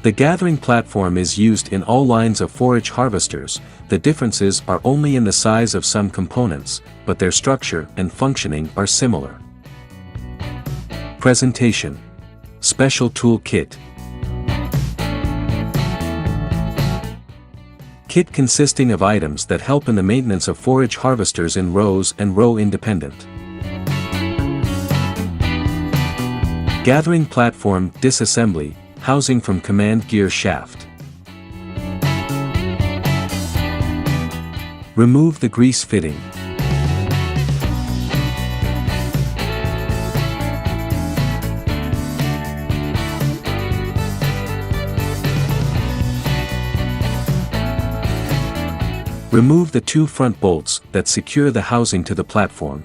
The gathering platform is used in all lines of forage harvesters. The differences are only in the size of some components, but their structure and functioning are similar. Presentation. Special Tool Kit. Kit consisting of items that help in the maintenance of forage harvesters in rows and row independent. Gathering platform disassembly, housing from command gear shaft. Remove the grease fitting. Remove the 2 front bolts that secure the housing to the platform.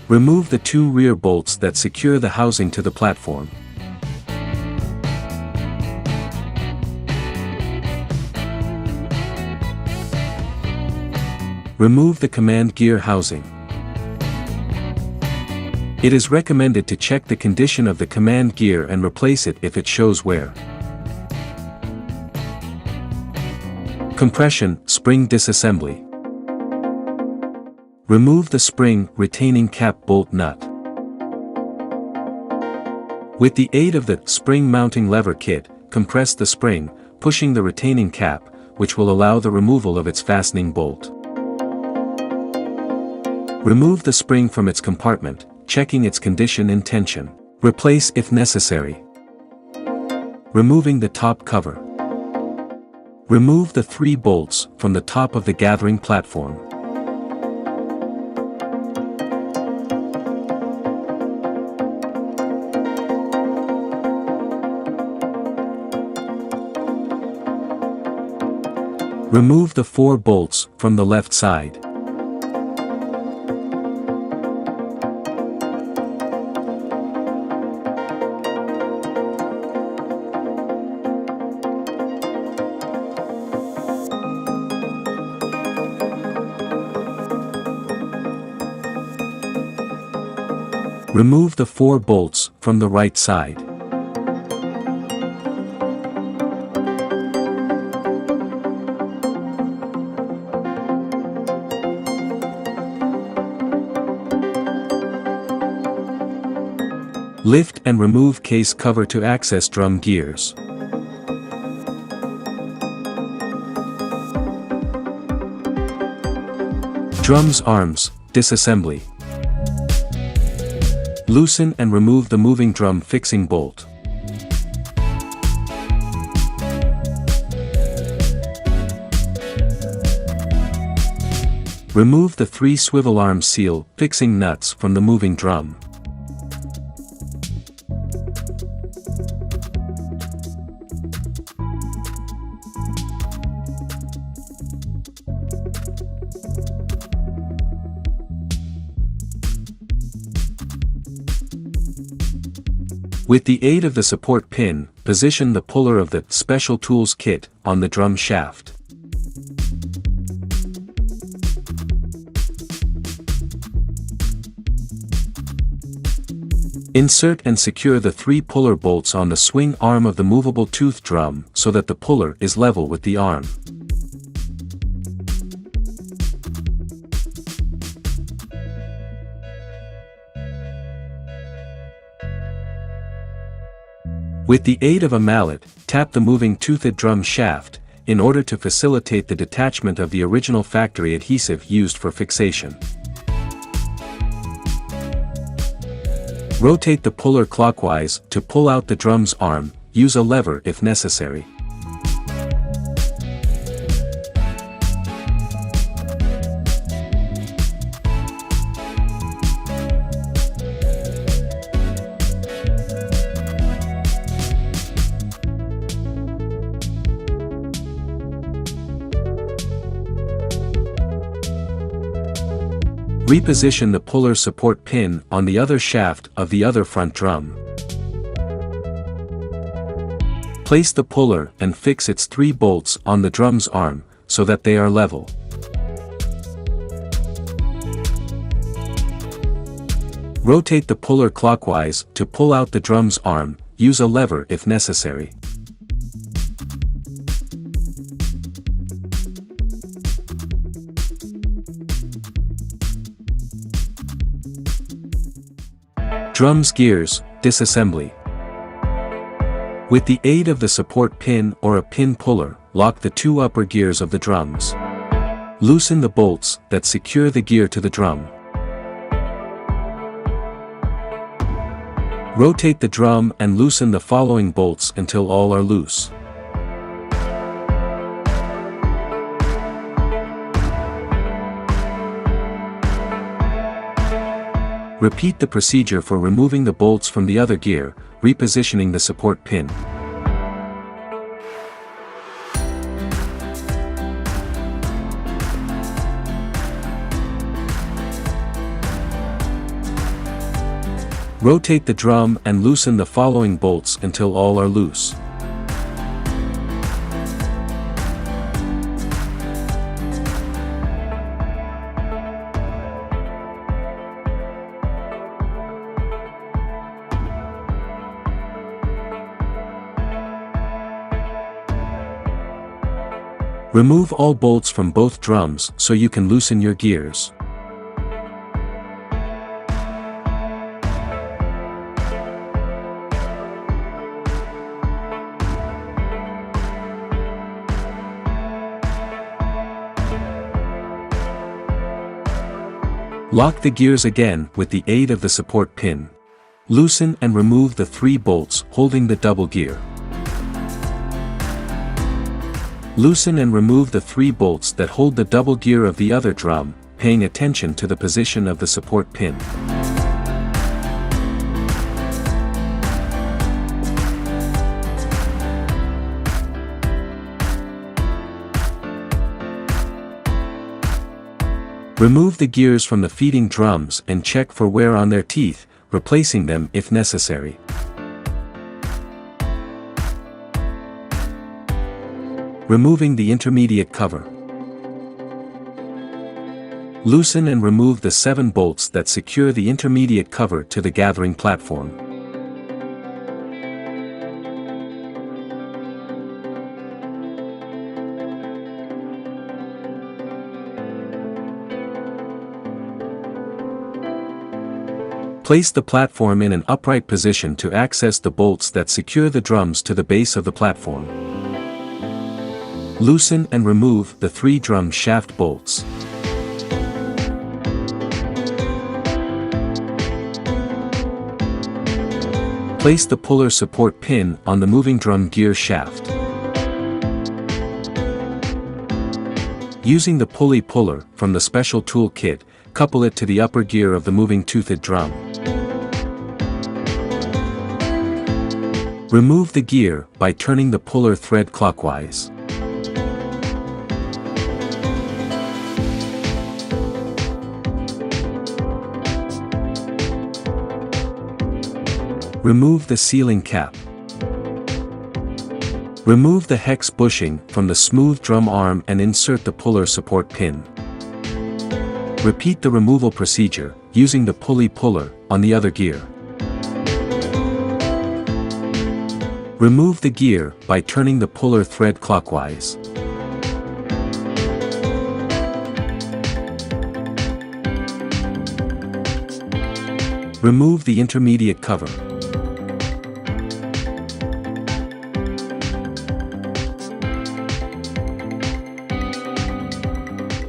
Remove the 2 rear bolts that secure the housing to the platform. Remove the command gear housing. It is recommended to check the condition of the command gear and replace it if it shows wear. Compression spring disassembly. Remove the spring retaining cap bolt nut. With the aid of the spring mounting lever kit, compress the spring, pushing the retaining cap, which will allow the removal of its fastening bolt. Remove the spring from its compartment, checking its condition and tension. Replace if necessary. Removing the top cover. Remove the 3 bolts from the top of the gathering platform. Remove the 4 bolts from the left side. Remove the 4 bolts from the right side. Lift and remove case cover to access drum gears. Drums arms disassembly. Loosen and remove the moving drum fixing bolt. Remove the 3 swivel arm seal fixing nuts from the moving drum. With the aid of the support pin, position the puller of the Special Tools Kit on the drum shaft. Insert and secure the 3 puller bolts on the swing arm of the movable tooth drum so that the puller is level with the arm. With the aid of a mallet, tap the moving toothed drum shaft, in order to facilitate the detachment of the original factory adhesive used for fixation. Rotate the puller clockwise to pull out the drum's arm, use a lever if necessary. Reposition the puller support pin on the other shaft of the other front drum. Place the puller and fix its 3 bolts on the drum's arm, so that they are level. Rotate the puller clockwise to pull out the drum's arm, use a lever if necessary. Drums gears, disassembly. With the aid of the support pin or a pin puller, lock the 2 upper gears of the drums. Loosen the bolts that secure the gear to the drum. Rotate the drum and loosen the following bolts until all are loose. Repeat the procedure for removing the bolts from the other gear, repositioning the support pin. Rotate the drum and loosen the following bolts until all are loose. Remove all bolts from both drums so you can loosen your gears. Lock the gears again with the aid of the support pin. Loosen and remove the 3 bolts holding the double gear. Loosen and remove the 3 bolts that hold the double gear of the other drum, paying attention to the position of the support pin. Remove the gears from the feeding drums and check for wear on their teeth, replacing them if necessary. Removing the intermediate cover. Loosen and remove the 7 bolts that secure the intermediate cover to the gathering platform. Place the platform in an upright position to access the bolts that secure the drums to the base of the platform. Loosen and remove the 3 drum shaft bolts. Place the puller support pin on the moving drum gear shaft. Using the pulley puller from the special tool kit, couple it to the upper gear of the moving toothed drum. Remove the gear by turning the puller thread clockwise. Remove the sealing cap. Remove the hex bushing from the smooth drum arm and insert the puller support pin. Repeat the removal procedure, using the pulley puller on the other gear. Remove the gear by turning the puller thread clockwise. Remove the intermediate cover.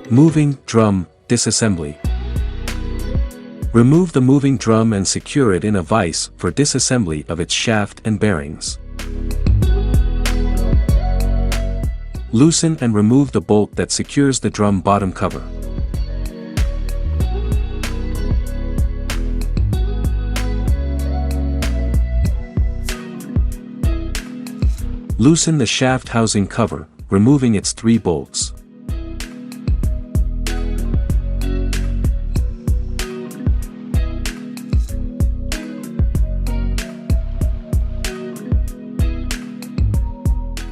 Moving drum disassembly. Remove the moving drum and secure it in a vise for disassembly of its shaft and bearings. Loosen and remove the bolt that secures the drum bottom cover. Loosen the shaft housing cover, removing its 3 bolts.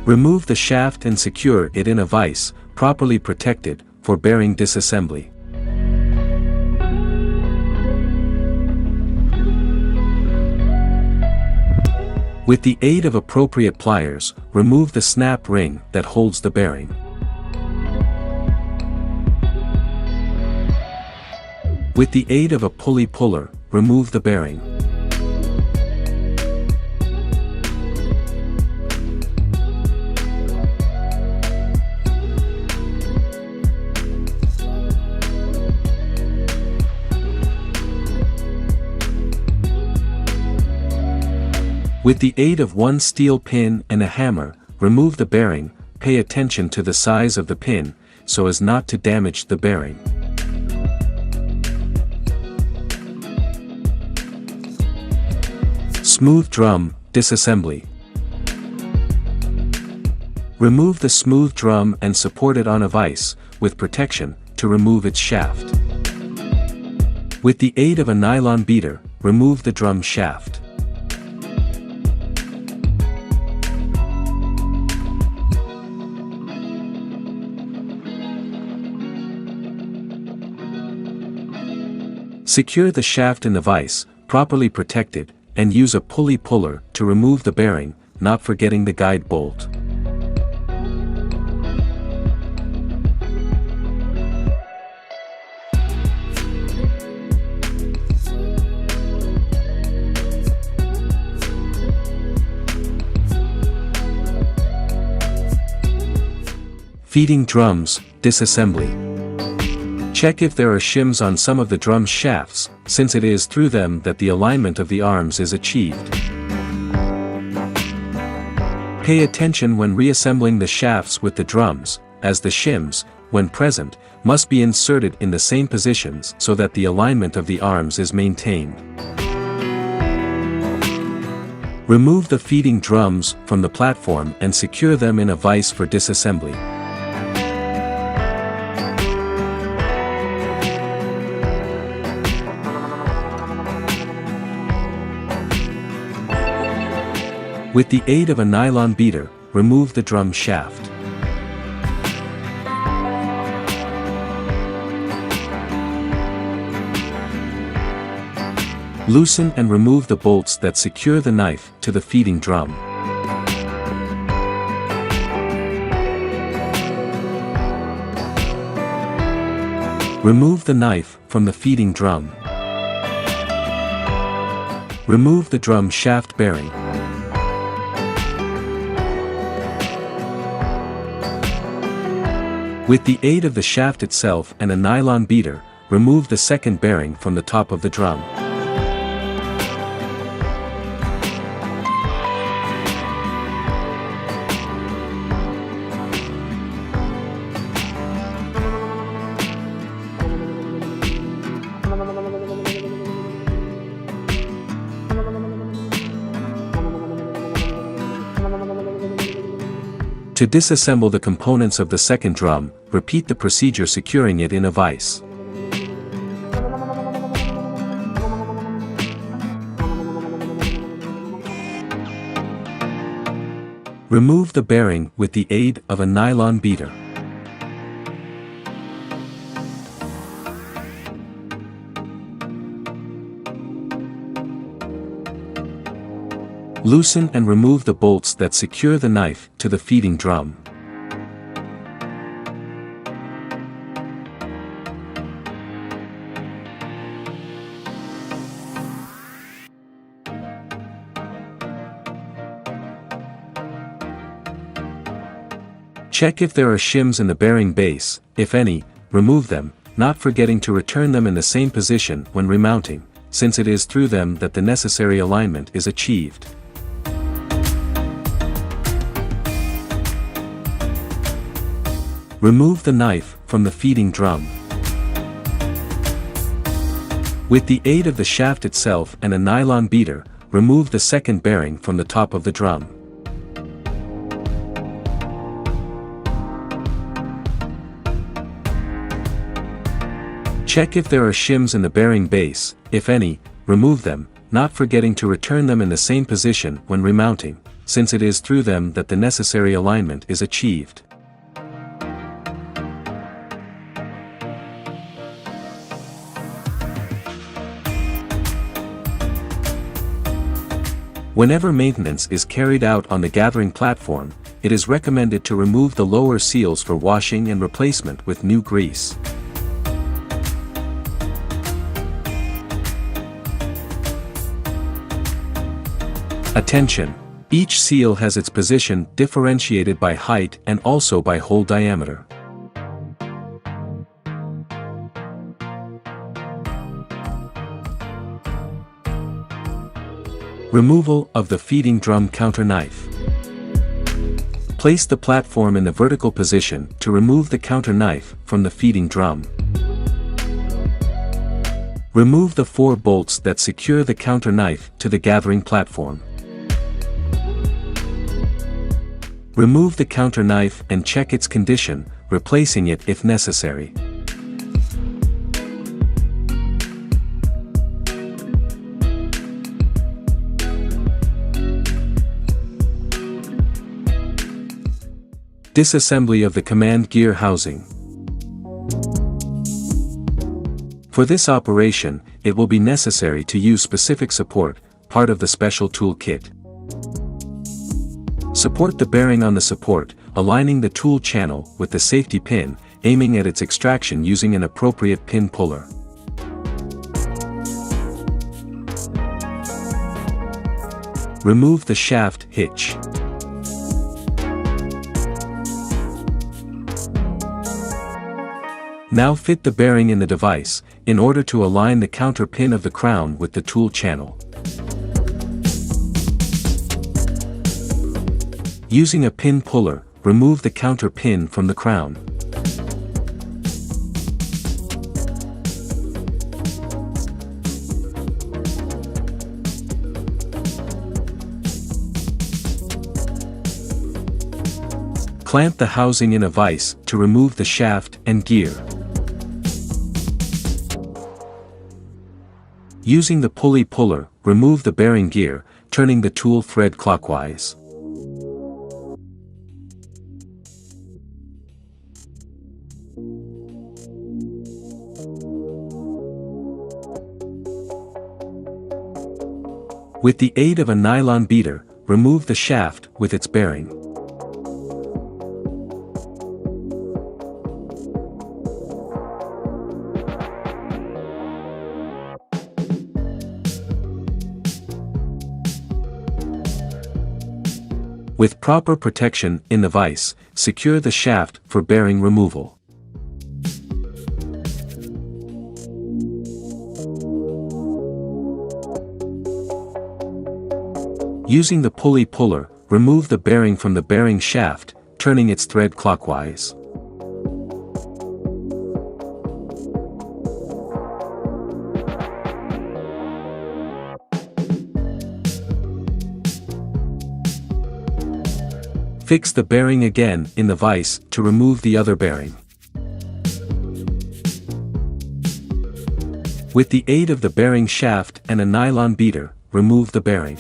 Remove the shaft and secure it in a vise, properly protected, for bearing disassembly. With the aid of appropriate pliers, remove the snap ring that holds the bearing. With the aid of a pulley puller, remove the bearing. With the aid of one steel pin and a hammer, remove the bearing. Pay attention to the size of the pin, so as not to damage the bearing. Smooth drum disassembly. Remove the smooth drum and support it on a vise, with protection, to remove its shaft. With the aid of a nylon beater, remove the drum shaft. Secure the shaft in the vise, properly protected, and use a pulley puller to remove the bearing, not forgetting the guide bolt. Feeding drums disassembly. Check if there are shims on some of the drum shafts, since it is through them that the alignment of the arms is achieved. Pay attention when reassembling the shafts with the drums, as the shims, when present, must be inserted in the same positions so that the alignment of the arms is maintained. Remove the feeding drums from the platform and secure them in a vise for disassembly. With the aid of a nylon beater, remove the drum shaft. Loosen and remove the bolts that secure the knife to the feeding drum. Remove the knife from the feeding drum. Remove the drum shaft bearing. With the aid of the shaft itself and a nylon beater, remove the second bearing from the top of the drum. To disassemble the components of the second drum, repeat the procedure securing it in a vise. Remove the bearing with the aid of a nylon beater. Loosen and remove the bolts that secure the knife to the feeding drum. Check if there are shims in the bearing base. If any, remove them, not forgetting to return them in the same position when remounting, since it is through them that the necessary alignment is achieved. Remove the knife from the feeding drum. With the aid of the shaft itself and a nylon beater, remove the second bearing from the top of the drum. Check if there are shims in the bearing base. If any, remove them, not forgetting to return them in the same position when remounting, since it is through them that the necessary alignment is achieved. Whenever maintenance is carried out on the gathering platform, it is recommended to remove the lower seals for washing and replacement with new grease. Attention! Each seal has its position differentiated by height and also by hole diameter. Removal of the feeding drum counter knife. Place the platform in the vertical position to remove the counter knife from the feeding drum. Remove the 4 bolts that secure the counter knife to the gathering platform. Remove the counter knife and check its condition, replacing it if necessary. Disassembly of the command gear housing. For this operation, it will be necessary to use specific support, part of the special tool kit. Support the bearing on the support, aligning the tool channel with the safety pin, aiming at its extraction using an appropriate pin puller. Remove the shaft hitch. Now fit the bearing in the device, in order to align the counter pin of the crown with the tool channel. Using a pin puller, remove the counter pin from the crown. Clamp the housing in a vise to remove the shaft and gear. Using the pulley puller, remove the bearing gear, turning the tool thread clockwise. With the aid of a nylon beater, remove the shaft with its bearing. With proper protection in the vise, secure the shaft for bearing removal. Using the pulley puller, remove the bearing from the bearing shaft, turning its thread clockwise. Fix the bearing again in the vise to remove the other bearing. With the aid of the bearing shaft and a nylon beater, remove the bearing.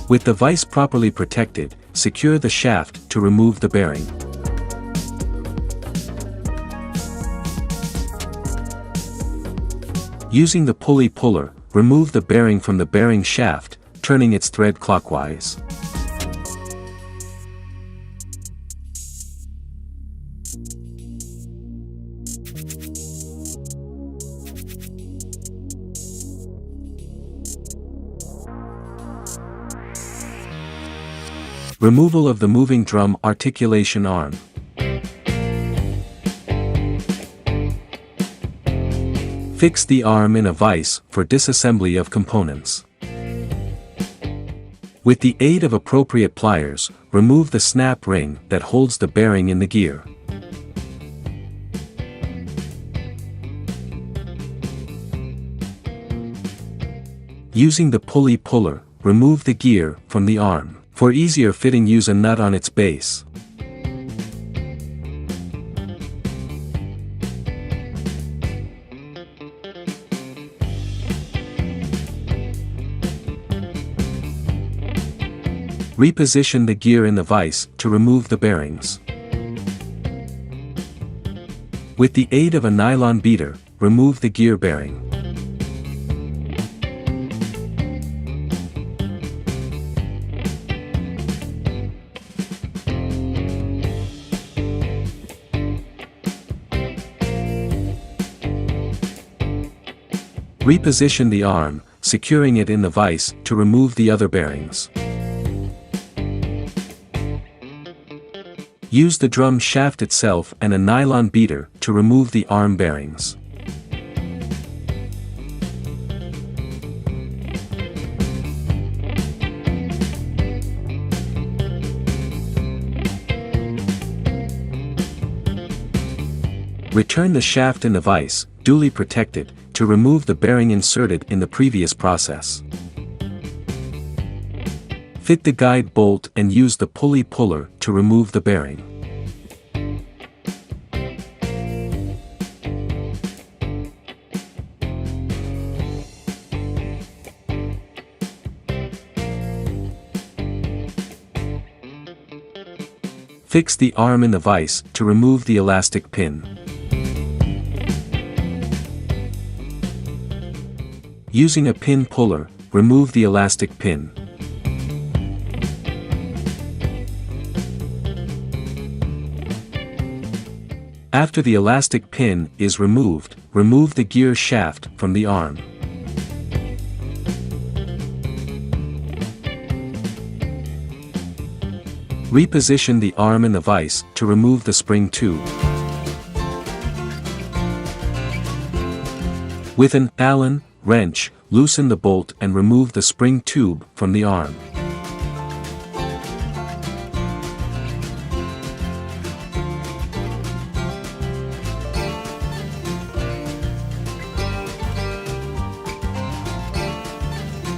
With the vise properly protected, secure the shaft to remove the bearing. Using the pulley puller, remove the bearing from the bearing shaft, turning its thread clockwise. Removal of the moving drum articulation arm. Fix the arm in a vise for disassembly of components. With the aid of appropriate pliers, remove the snap ring that holds the bearing in the gear. Using the pulley puller, remove the gear from the arm. For easier fitting, use a nut on its base. Reposition the gear in the vise to remove the bearings. With the aid of a nylon beater, remove the gear bearing. Reposition the arm, securing it in the vise to remove the other bearings. Use the drum shaft itself and a nylon beater to remove the arm bearings. Return the shaft in the vise, duly protected, to remove the bearing inserted in the previous process. Fit the guide bolt and use the pulley puller to remove the bearing. Fix the arm in the vise to remove the elastic pin. Using a pin puller, remove the elastic pin. After the elastic pin is removed, remove the gear shaft from the arm. Reposition the arm in the vise to remove the spring tube. With an Allen wrench, loosen the bolt and remove the spring tube from the arm.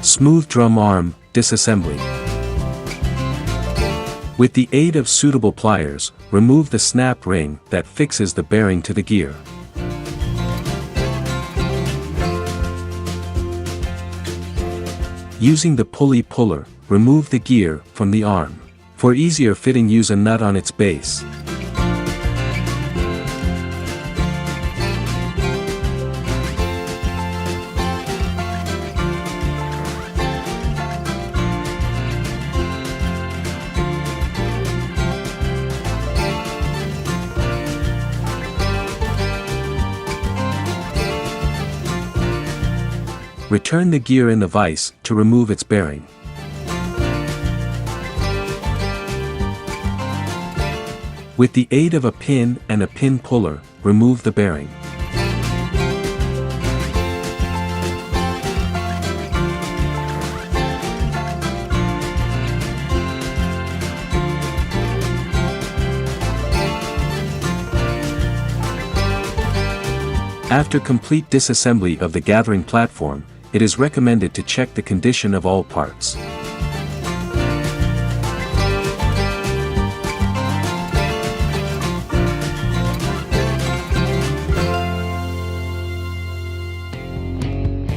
Smooth drum arm disassembly. With the aid of suitable pliers, remove the snap ring that fixes the bearing to the gear. Using the pulley puller, remove the gear from the arm. For easier fitting, use a nut on its base. Return the gear in the vise to remove its bearing. With the aid of a pin and a pin puller, remove the bearing. After complete disassembly of the gathering platform, it is recommended to check the condition of all parts.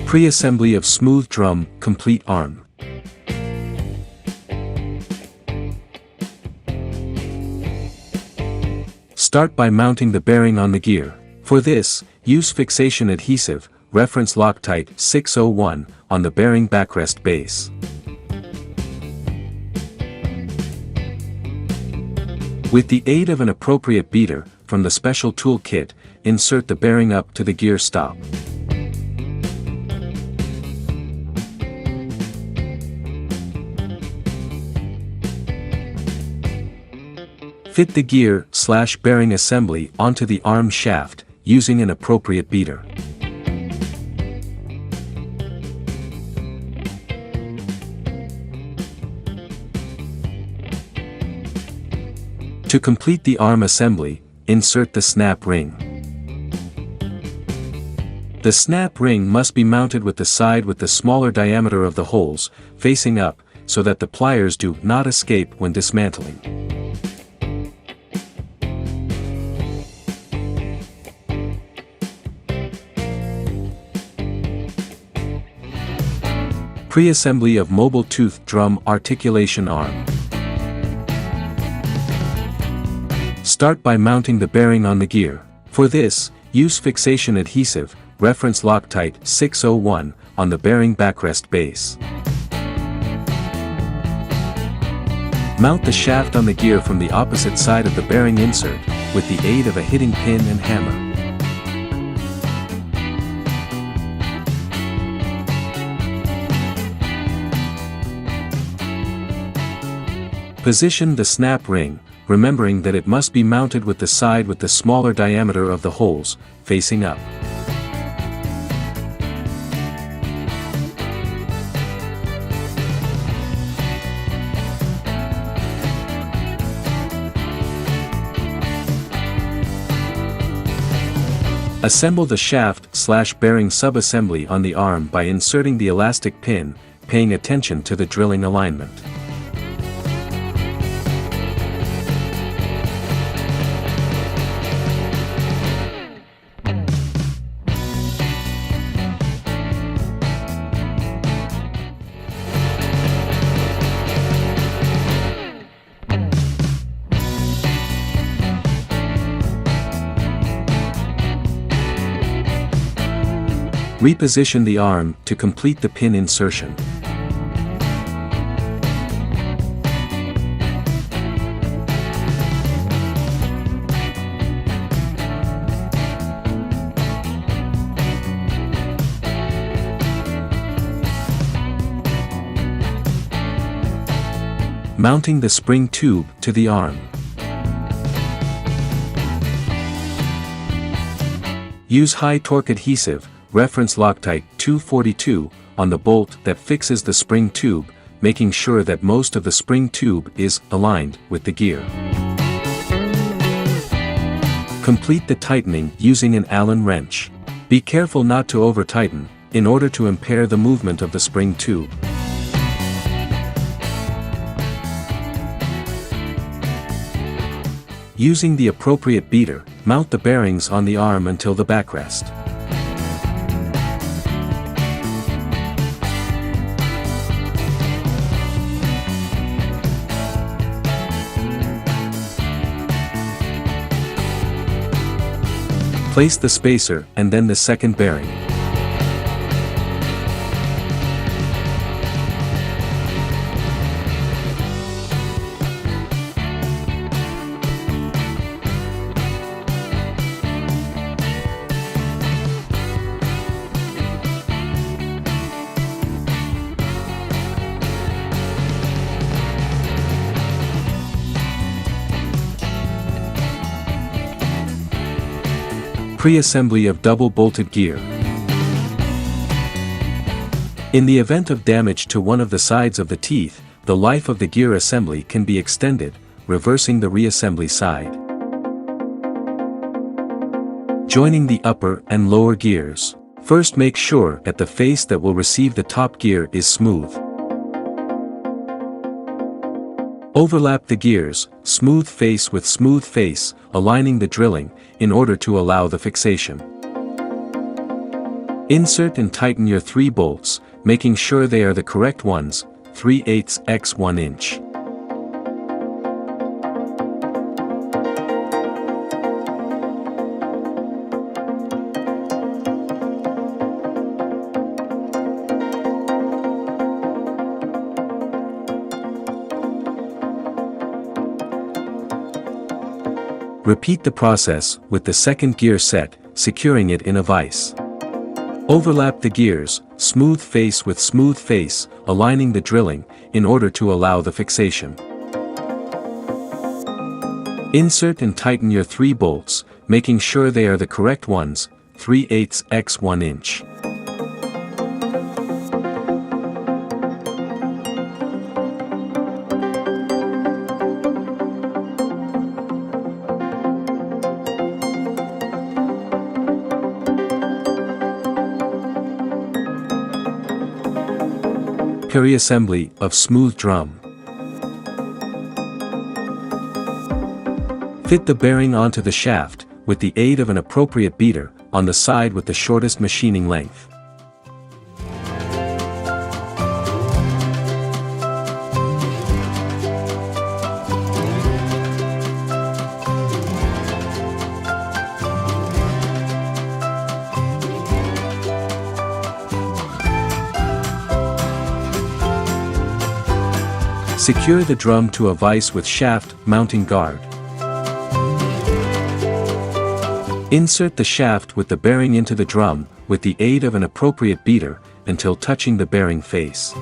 Pre-assembly of smooth drum, complete arm. Start by mounting the bearing on the gear. For this, use fixation adhesive, reference Loctite 601, on the bearing backrest base. With the aid of an appropriate beater from the special tool kit, insert the bearing up to the gear stop. Fit the gear/bearing assembly onto the arm shaft, using an appropriate beater. To complete the arm assembly, insert the snap ring. The snap ring must be mounted with the side with the smaller diameter of the holes, facing up, so that the pliers do not escape when dismantling. Pre-assembly of mobile tooth drum articulation arm. Start by mounting the bearing on the gear. For this, use fixation adhesive, reference Loctite 601, on the bearing backrest base. Mount the shaft on the gear from the opposite side of the bearing insert, with the aid of a hitting pin and hammer. Position the snap ring, remembering that it must be mounted with the side with the smaller diameter of the holes, facing up. Assemble the shaft/bearing sub-assembly on the arm by inserting the elastic pin, paying attention to the drilling alignment. Reposition the arm to complete the pin insertion. Mounting the spring tube to the arm. Use high torque adhesive, reference Loctite 242, on the bolt that fixes the spring tube, making sure that most of the spring tube is aligned with the gear. Complete the tightening using an Allen wrench. Be careful not to over-tighten, in order to impair the movement of the spring tube. Using the appropriate beater, mount the bearings on the arm until the backrest. Place the spacer and then the second bearing. Pre-assembly of double-bolted gear. In the event of damage to one of the sides of the teeth, the life of the gear assembly can be extended, reversing the reassembly side. Joining the upper and lower gears. First, make sure that the face that will receive the top gear is smooth. Overlap the gears, smooth face with smooth face, aligning the drilling, in order to allow the fixation. Insert and tighten your 3 bolts, making sure they are the correct ones, 3/8 x 1 inch. Repeat the process with the second gear set, securing it in a vise. Overlap the gears, smooth face with smooth face, aligning the drilling, in order to allow the fixation. Insert and tighten your 3 bolts, making sure they are the correct ones, 3/8 x 1 inch. Pre-assembly of smooth drum. Fit the bearing onto the shaft, with the aid of an appropriate beater, on the side with the shortest machining length. Secure the drum to a vise with shaft mounting guard. Insert the shaft with the bearing into the drum, with the aid of an appropriate beater, until touching the bearing face.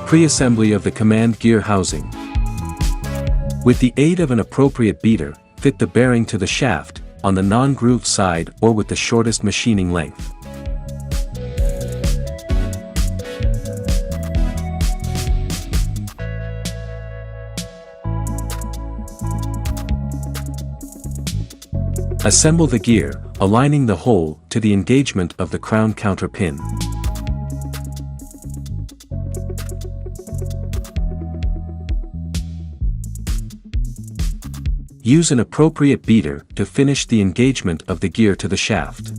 Pre-assembly of the command gear housing. With the aid of an appropriate beater, fit the bearing to the shaft, on the non-grooved side or with the shortest machining length. Assemble the gear, aligning the hole to the engagement of the crown counter pin. Use an appropriate beater to finish the engagement of the gear to the shaft.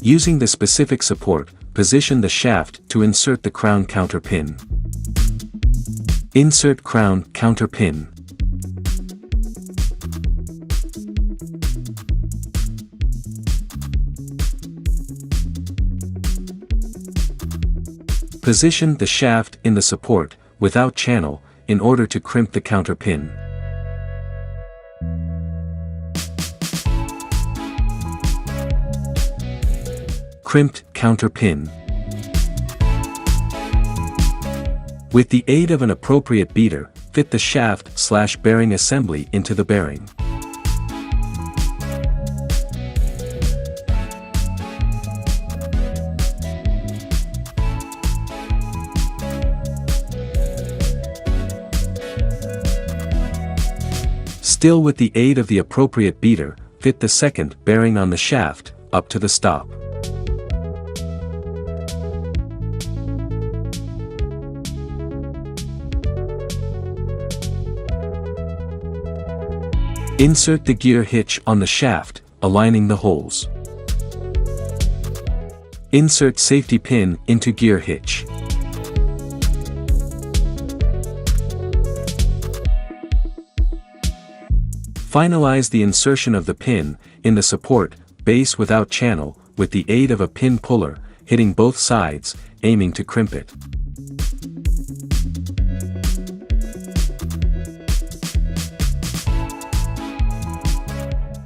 Using the specific support, position the shaft to insert the crown counter pin. Insert crown counter pin. Position the shaft in the support, without channel, in order to crimp the counter pin. Crimped counter pin. With the aid of an appropriate beater, fit the shaft/bearing assembly into the bearing. Still with the aid of the appropriate beater, fit the second bearing on the shaft, up to the stop. Insert the gear hitch on the shaft, aligning the holes. Insert safety pin into gear hitch. Finalize the insertion of the pin in the support base without channel, with the aid of a pin puller, hitting both sides, aiming to crimp it.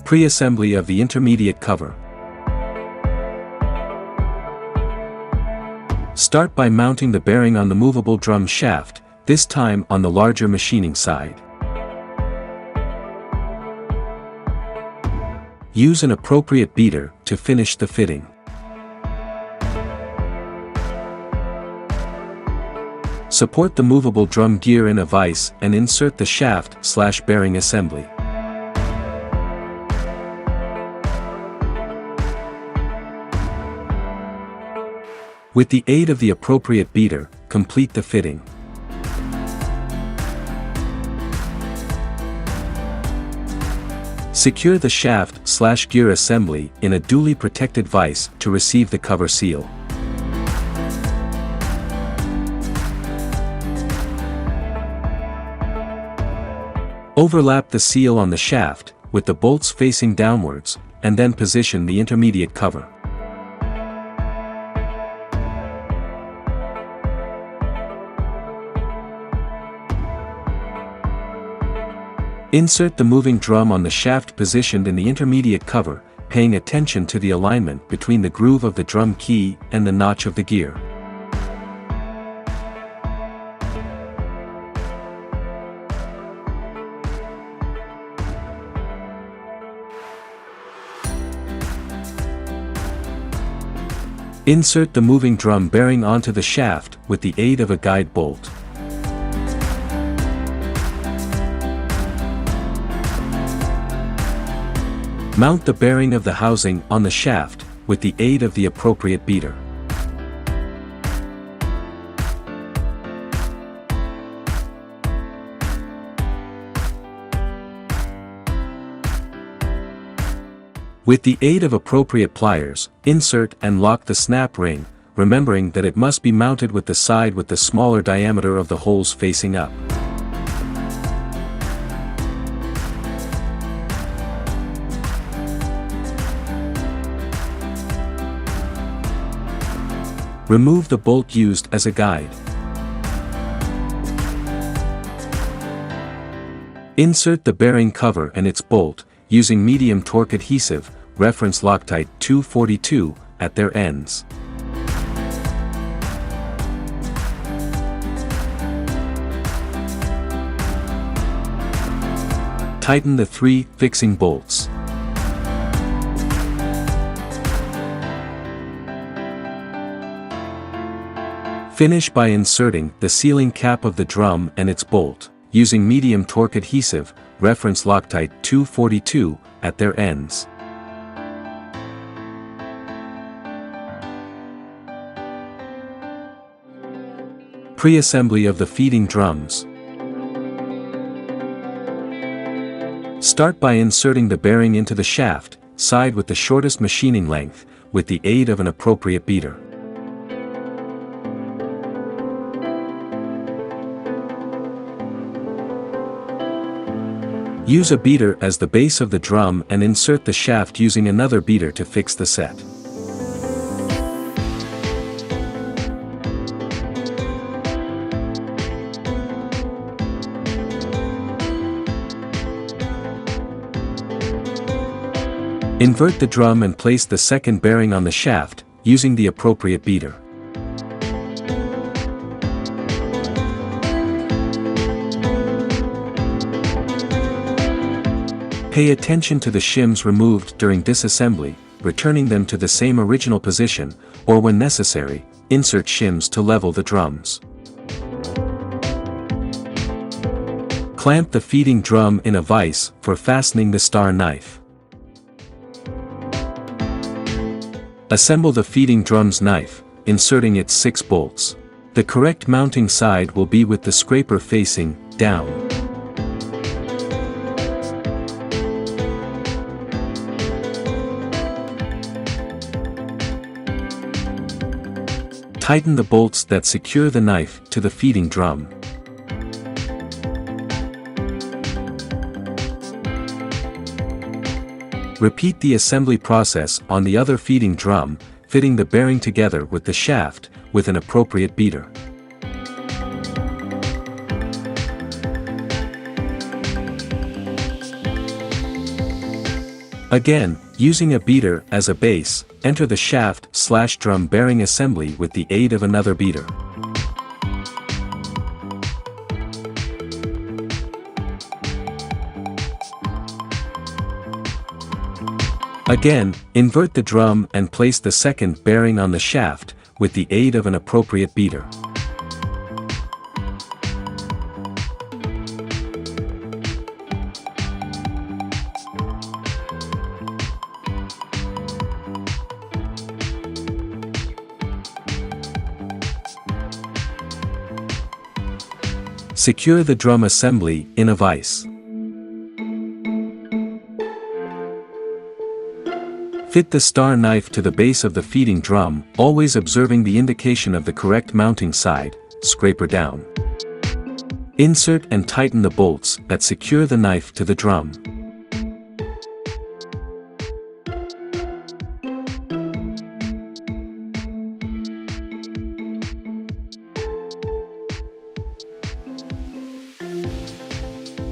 Pre-assembly of the intermediate cover. Start by mounting the bearing on the movable drum shaft, this time on the larger machining side. Use an appropriate beater to finish the fitting. Support the movable drum gear in a vise and insert the shaft/bearing assembly. With the aid of the appropriate beater, complete the fitting. Secure the shaft/gear assembly in a duly protected vise to receive the cover seal. Overlap the seal on the shaft, with the bolts facing downwards, and then position the intermediate cover. Insert the moving drum on the shaft positioned in the intermediate cover, paying attention to the alignment between the groove of the drum key and the notch of the gear. Insert the moving drum bearing onto the shaft with the aid of a guide bolt. Mount the bearing of the housing on the shaft with the aid of the appropriate beater. With the aid of appropriate pliers, insert and lock the snap ring, remembering that it must be mounted with the side with the smaller diameter of the holes facing up. Remove the bolt used as a guide. Insert the bearing cover and its bolt, using medium torque adhesive, reference Loctite 242, at their ends. Tighten the 3 fixing bolts. Finish by inserting the sealing cap of the drum and its bolt, using medium torque adhesive, reference Loctite 242, at their ends. Pre-assembly of the feeding drums. Start by inserting the bearing into the shaft, side with the shortest machining length, with the aid of an appropriate beater. Use a beater as the base of the drum and insert the shaft using another beater to fix the set. Invert the drum and place the second bearing on the shaft, using the appropriate beater. Pay attention to the shims removed during disassembly, returning them to the same original position, or when necessary, insert shims to level the drums. Clamp the feeding drum in a vise for fastening the star knife. Assemble the feeding drum's knife, inserting its 6 bolts. The correct mounting side will be with the scraper facing down. Tighten the bolts that secure the knife to the feeding drum. Repeat the assembly process on the other feeding drum, fitting the bearing together with the shaft, with an appropriate beater. Again, using a beater as a base, enter the shaft/drum bearing assembly with the aid of another beater. Again, invert the drum and place the second bearing on the shaft, with the aid of an appropriate beater. Secure the drum assembly in a vise. Fit the star knife to the base of the feeding drum, always observing the indication of the correct mounting side, scraper down. Insert and tighten the bolts that secure the knife to the drum.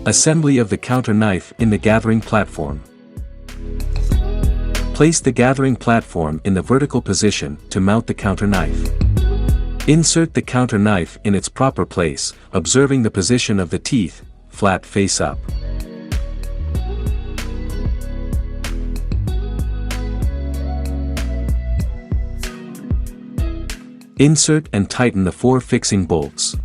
Assembly of the counter knife in the gathering platform. Place the gathering platform in the vertical position to mount the counter knife. Insert the counter knife in its proper place, observing the position of the teeth, flat face up. Insert and tighten the 4 fixing bolts.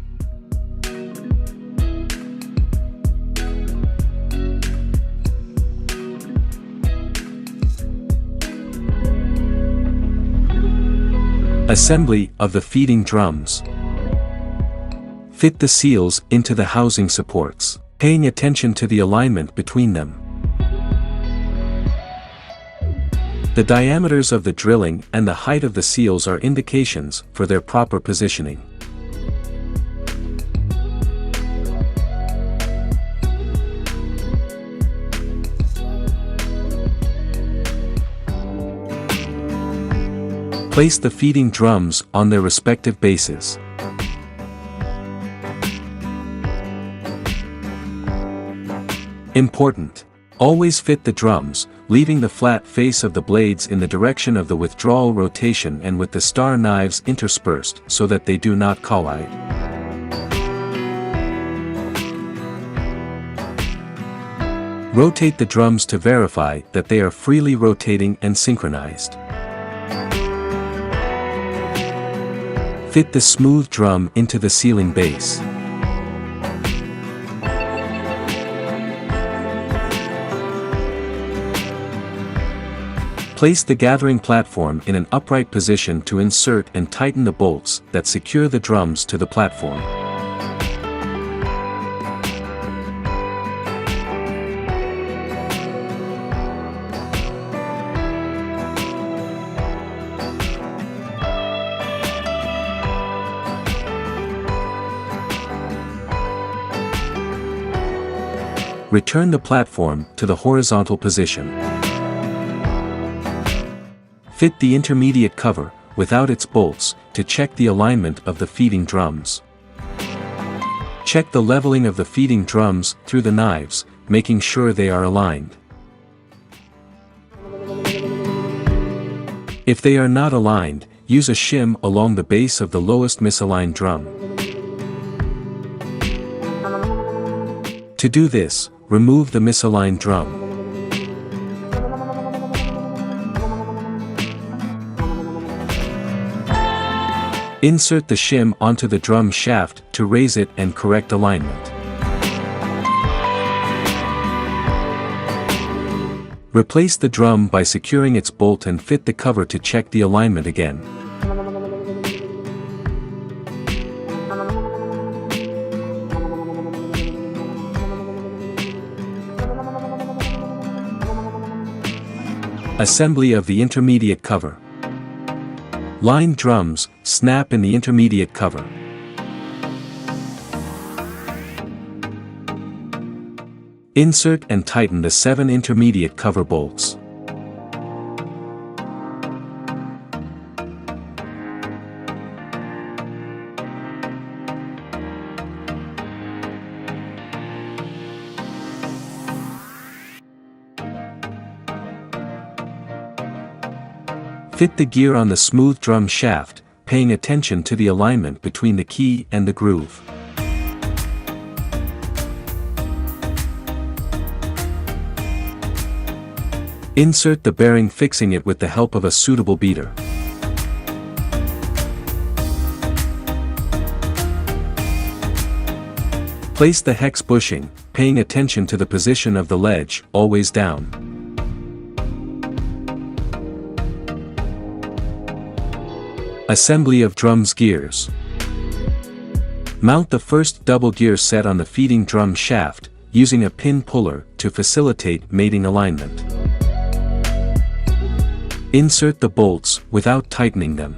Assembly of the feeding drums. Fit the seals into the housing supports, paying attention to the alignment between them. The diameters of the drilling and the height of the seals are indications for their proper positioning. Place the feeding drums on their respective bases. Important: always fit the drums, leaving the flat face of the blades in the direction of the withdrawal rotation and with the star knives interspersed so that they do not collide. Rotate the drums to verify that they are freely rotating and synchronized. Fit the smooth drum into the ceiling base. Place the gathering platform in an upright position to insert and tighten the bolts that secure the drums to the platform. Return the platform to the horizontal position. Fit the intermediate cover, without its bolts, to check the alignment of the feeding drums. Check the leveling of the feeding drums through the knives, making sure they are aligned. If they are not aligned, use a shim along the base of the lowest misaligned drum. To do this, remove the misaligned drum. Insert the shim onto the drum shaft to raise it and correct alignment. Replace the drum by securing its bolt and fit the cover to check the alignment again. Assembly of the intermediate cover. Line drums, snap in the intermediate cover. Insert and tighten the 7 intermediate cover bolts. Fit the gear on the smooth drum shaft, paying attention to the alignment between the key and the groove. Insert the bearing, fixing it with the help of a suitable beater. Place the hex bushing, paying attention to the position of the ledge, always down. Assembly of drums gears. Mount the first double gear set on the feeding drum shaft, using a pin puller to facilitate mating alignment. Insert the bolts without tightening them.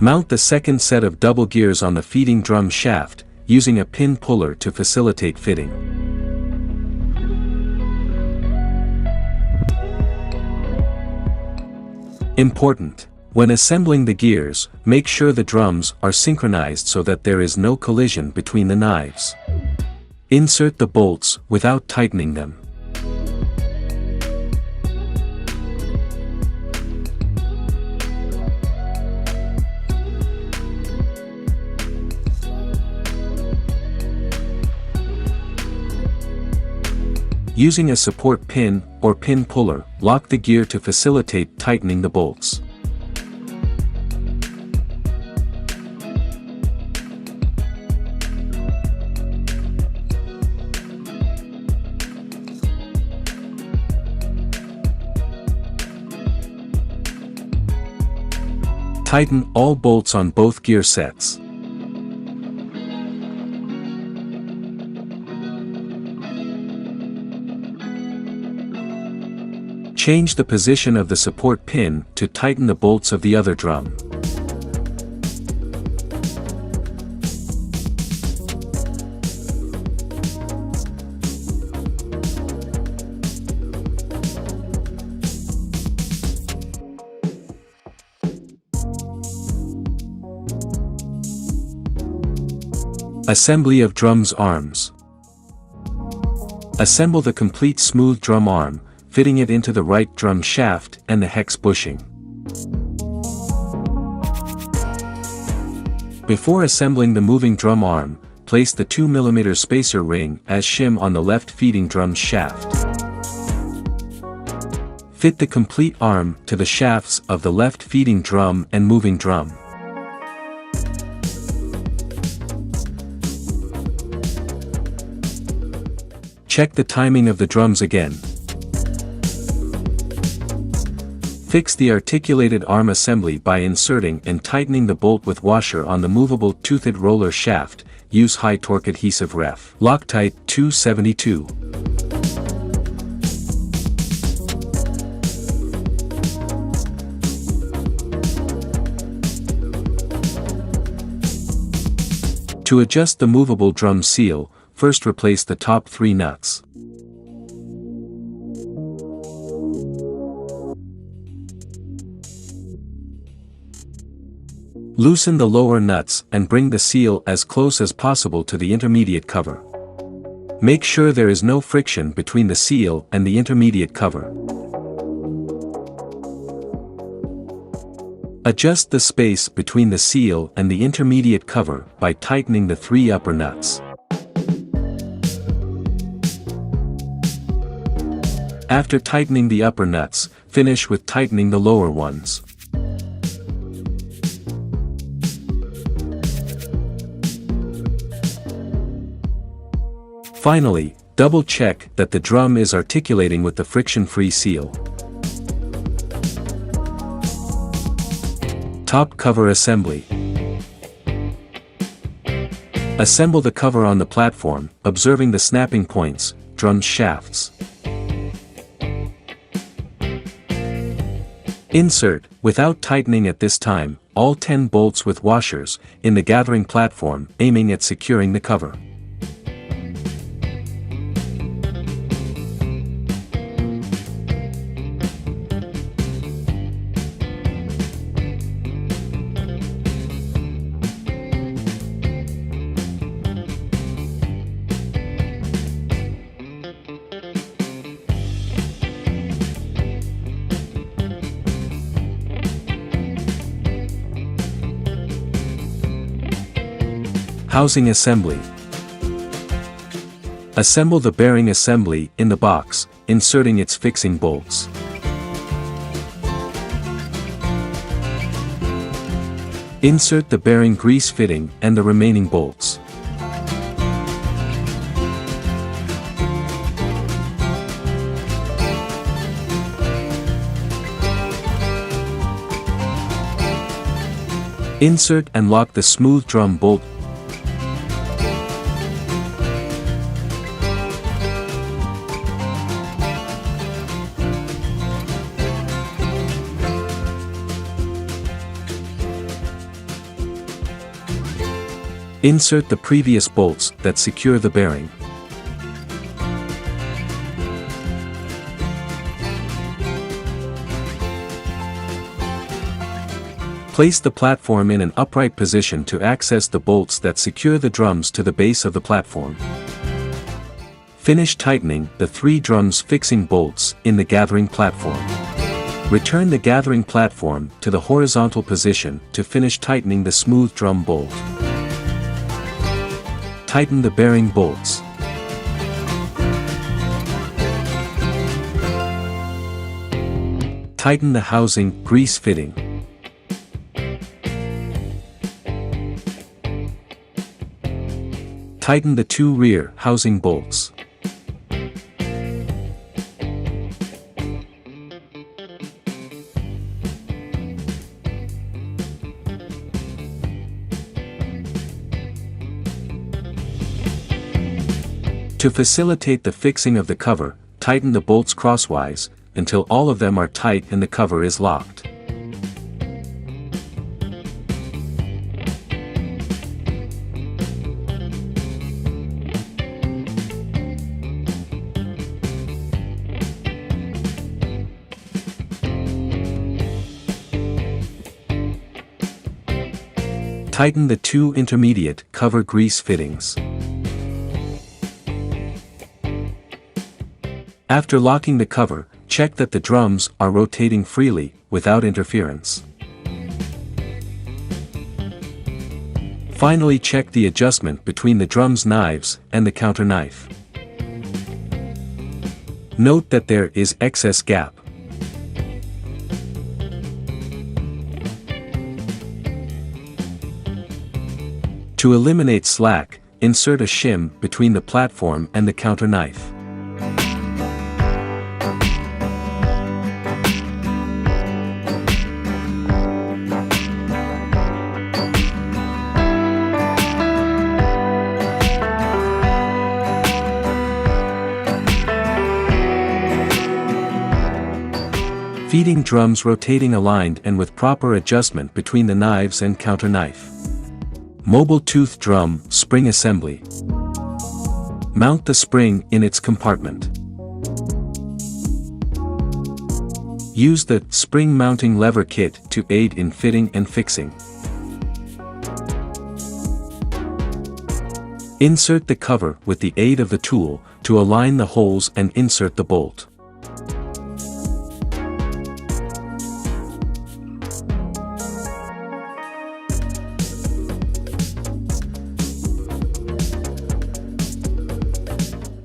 Mount the second set of double gears on the feeding drum shaft, using a pin puller to facilitate fitting. Important: When assembling the gears, make sure the drums are synchronized so that there is no collision between the knives. Insert the bolts without tightening them. Using a support pin or pin puller, lock the gear to facilitate tightening the bolts. Tighten all bolts on both gear sets. Change the position of the support pin to tighten the bolts of the other drum. Assembly of drums arms. Assemble the complete smooth drum arm, fitting it into the right drum shaft and the hex bushing. Before assembling the moving drum arm, place the 2 mm spacer ring as shim on the left feeding drum shaft. Fit the complete arm to the shafts of the left feeding drum and moving drum. Check the timing of the drums again. Fix the articulated arm assembly by inserting and tightening the bolt with washer on the movable toothed roller shaft. Use high torque adhesive ref. Loctite 272. To adjust the movable drum seal, first replace the top 3 nuts. Loosen the lower nuts and bring the seal as close as possible to the intermediate cover. Make sure there is no friction between the seal and the intermediate cover. Adjust the space between the seal and the intermediate cover by tightening the 3 upper nuts. After tightening the upper nuts, finish with tightening the lower ones. Finally, double-check that the drum is articulating with the friction-free seal. Top cover assembly. Assemble the cover on the platform, observing the snapping points, drum shafts. Insert, without tightening at this time, all 10 bolts with washers, in the gathering platform, aiming at securing the cover. Housing assembly. Assemble the bearing assembly in the box, inserting its fixing bolts. Insert the bearing grease fitting and the remaining bolts. Insert and lock the smooth drum bolt. Insert the previous bolts that secure the bearing. Place the platform in an upright position to access the bolts that secure the drums to the base of the platform. Finish tightening the 3 drums fixing bolts in the gathering platform. Return the gathering platform to the horizontal position to finish tightening the smooth drum bolt. Tighten the bearing bolts. Tighten the housing grease fitting. Tighten the 2 rear housing bolts. To facilitate the fixing of the cover, tighten the bolts crosswise, until all of them are tight and the cover is locked. Tighten the 2 intermediate cover grease fittings. After locking the cover, check that the drums are rotating freely, without interference. Finally, check the adjustment between the drum's knives and the counter knife. Note that there is excess gap. To eliminate slack, insert a shim between the platform and the counter knife. Feeding drums rotating aligned and with proper adjustment between the knives and counter knife. Mobile tooth drum spring assembly. Mount the spring in its compartment. Use the spring mounting lever kit to aid in fitting and fixing. Insert the cover with the aid of the tool to align the holes and insert the bolt.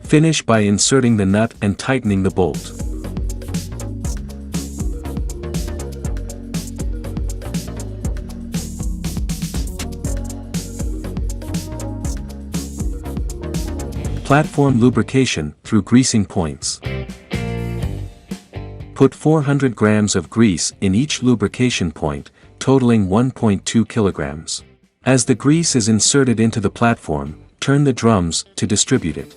Finish by inserting the nut and tightening the bolt. Platform lubrication through greasing points. Put 400 grams of grease in each lubrication point, totaling 1.2 kilograms. As the grease is inserted into the platform, turn the drums to distribute it.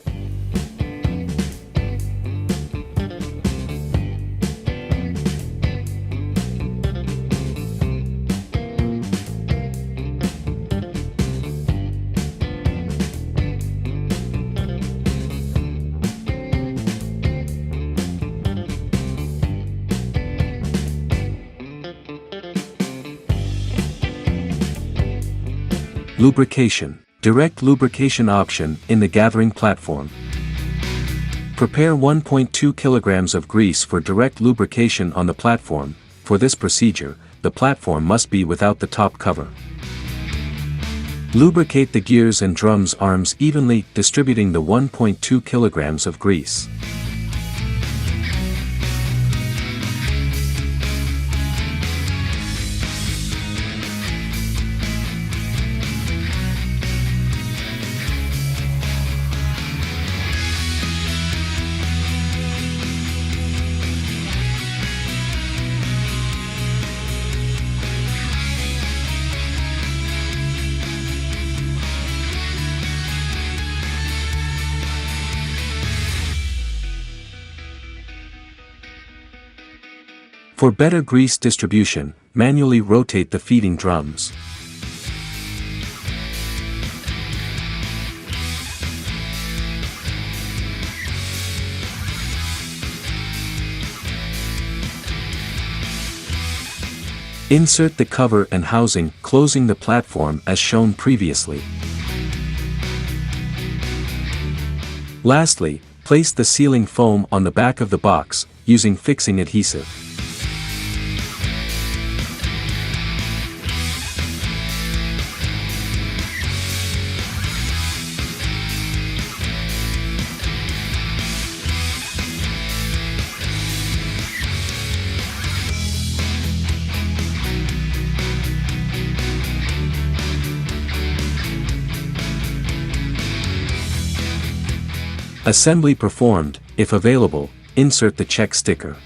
Lubrication. Direct lubrication option in the gathering platform. Prepare 1.2 kilograms of grease for direct lubrication on the platform. For this procedure, the platform must be without the top cover. Lubricate the gears and drums arms evenly, distributing the 1.2 kilograms of grease. For better grease distribution, manually rotate the feeding drums. Insert the cover and housing, closing the platform as shown previously. Lastly, place the sealing foam on the back of the box, using fixing adhesive. Assembly performed. If available, insert the check sticker.